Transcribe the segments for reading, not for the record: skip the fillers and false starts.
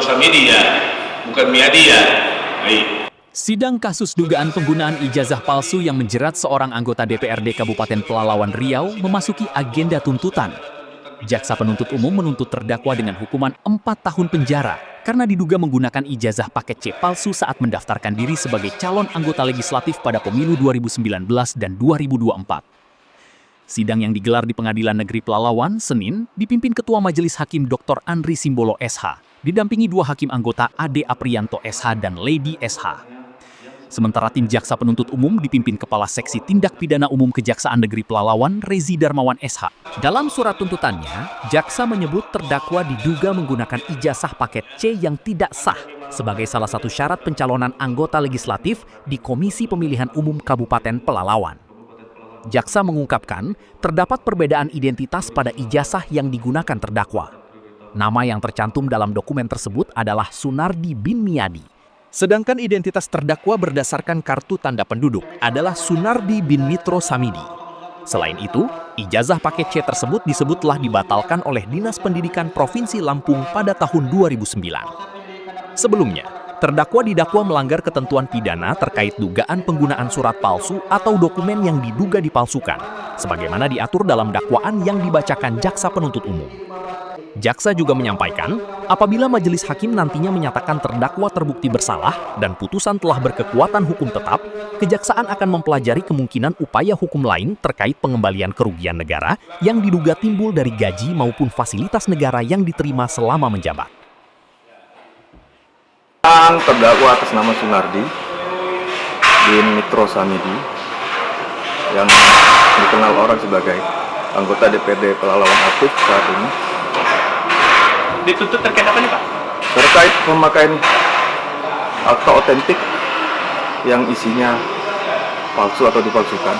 Samidi ya, bukan Miadi ya. Baik. Sidang kasus dugaan penggunaan ijazah palsu yang menjerat seorang anggota DPRD Kabupaten Pelalawan Riau memasuki agenda tuntutan. Jaksa penuntut umum menuntut terdakwa dengan hukuman 4 tahun penjara karena diduga menggunakan ijazah paket C palsu saat mendaftarkan diri sebagai calon anggota legislatif pada pemilu 2019 dan 2024. Sidang yang digelar di Pengadilan Negeri Pelalawan, Senin, dipimpin Ketua Majelis Hakim Dr. Andri Simbolo SH, didampingi 2 hakim anggota Ade Aprianto SH dan Lady SH. Sementara tim jaksa penuntut umum dipimpin Kepala Seksi Tindak Pidana Umum Kejaksaan Negeri Pelalawan, Rezi Darmawan SH. Dalam surat tuntutannya, jaksa menyebut terdakwa diduga menggunakan ijazah paket C yang tidak sah sebagai salah satu syarat pencalonan anggota legislatif di Komisi Pemilihan Umum Kabupaten Pelalawan. Jaksa mengungkapkan, terdapat perbedaan identitas pada ijazah yang digunakan terdakwa. Nama yang tercantum dalam dokumen tersebut adalah Sunardi bin Miadi. Sedangkan identitas terdakwa berdasarkan kartu tanda penduduk adalah Sunardi bin Mitro Samidi. Selain itu, ijazah paket C tersebut disebut telah dibatalkan oleh Dinas Pendidikan Provinsi Lampung pada tahun 2009. Sebelumnya, terdakwa didakwa melanggar ketentuan pidana terkait dugaan penggunaan surat palsu atau dokumen yang diduga dipalsukan, sebagaimana diatur dalam dakwaan yang dibacakan jaksa penuntut umum. Jaksa juga menyampaikan, apabila majelis hakim nantinya menyatakan terdakwa terbukti bersalah dan putusan telah berkekuatan hukum tetap, kejaksaan akan mempelajari kemungkinan upaya hukum lain terkait pengembalian kerugian negara yang diduga timbul dari gaji maupun fasilitas negara yang diterima selama menjabat. Terdakwa atas nama Sunardi bin Mitro Samidi yang dikenal orang sebagai anggota DPRD Pelalawan aktif saat ini. Dituntut terkait apa nih Pak? Terkait pemakaian akta otentik yang isinya palsu atau dipalsukan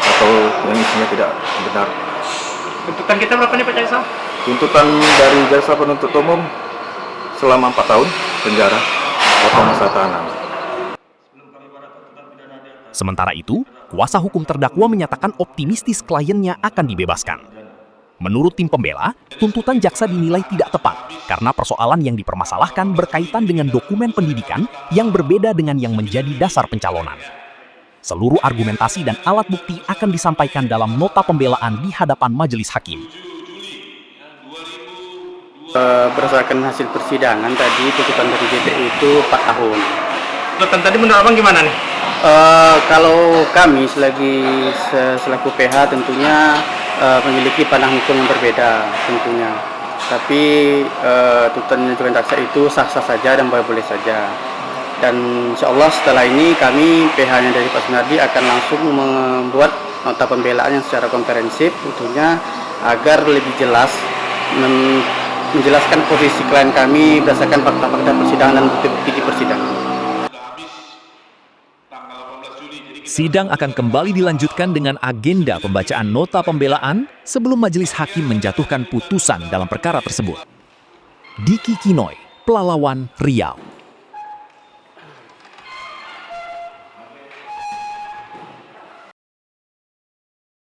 atau yang isinya tidak benar. Tuntutan kita berapa nih Pak Jaksa? Tuntutan dari jaksa penuntut umum selama 4 tahun penjara atau masa tahanan. Sementara itu, kuasa hukum terdakwa menyatakan optimistis kliennya akan dibebaskan. Menurut tim pembela, tuntutan jaksa dinilai tidak tepat karena persoalan yang dipermasalahkan berkaitan dengan dokumen pendidikan yang berbeda dengan yang menjadi dasar pencalonan. Seluruh argumentasi dan alat bukti akan disampaikan dalam nota pembelaan di hadapan majelis hakim. Berdasarkan hasil persidangan tadi, tuntutan dari JPU itu 4 tahun. Tuntutan tadi menurut Abang gimana nih? Kalau kami selaku PH tentunya memiliki pandangan hukum yang berbeda tentunya. Tapi tuntutan yang diajukan jaksa itu sah-sah saja dan boleh saja. Dan insya Allah setelah ini kami PH-nya dari Pak Sunardi akan langsung membuat nota pembelaan yang secara komprehensif tentunya agar lebih jelas menjelaskan posisi klien kami berdasarkan fakta-fakta persidangan dan bukti-bukti di persidangan. Sidang akan kembali dilanjutkan dengan agenda pembacaan nota pembelaan sebelum majelis hakim menjatuhkan putusan dalam perkara tersebut. Diki Kinoy, Pelalawan, Riau.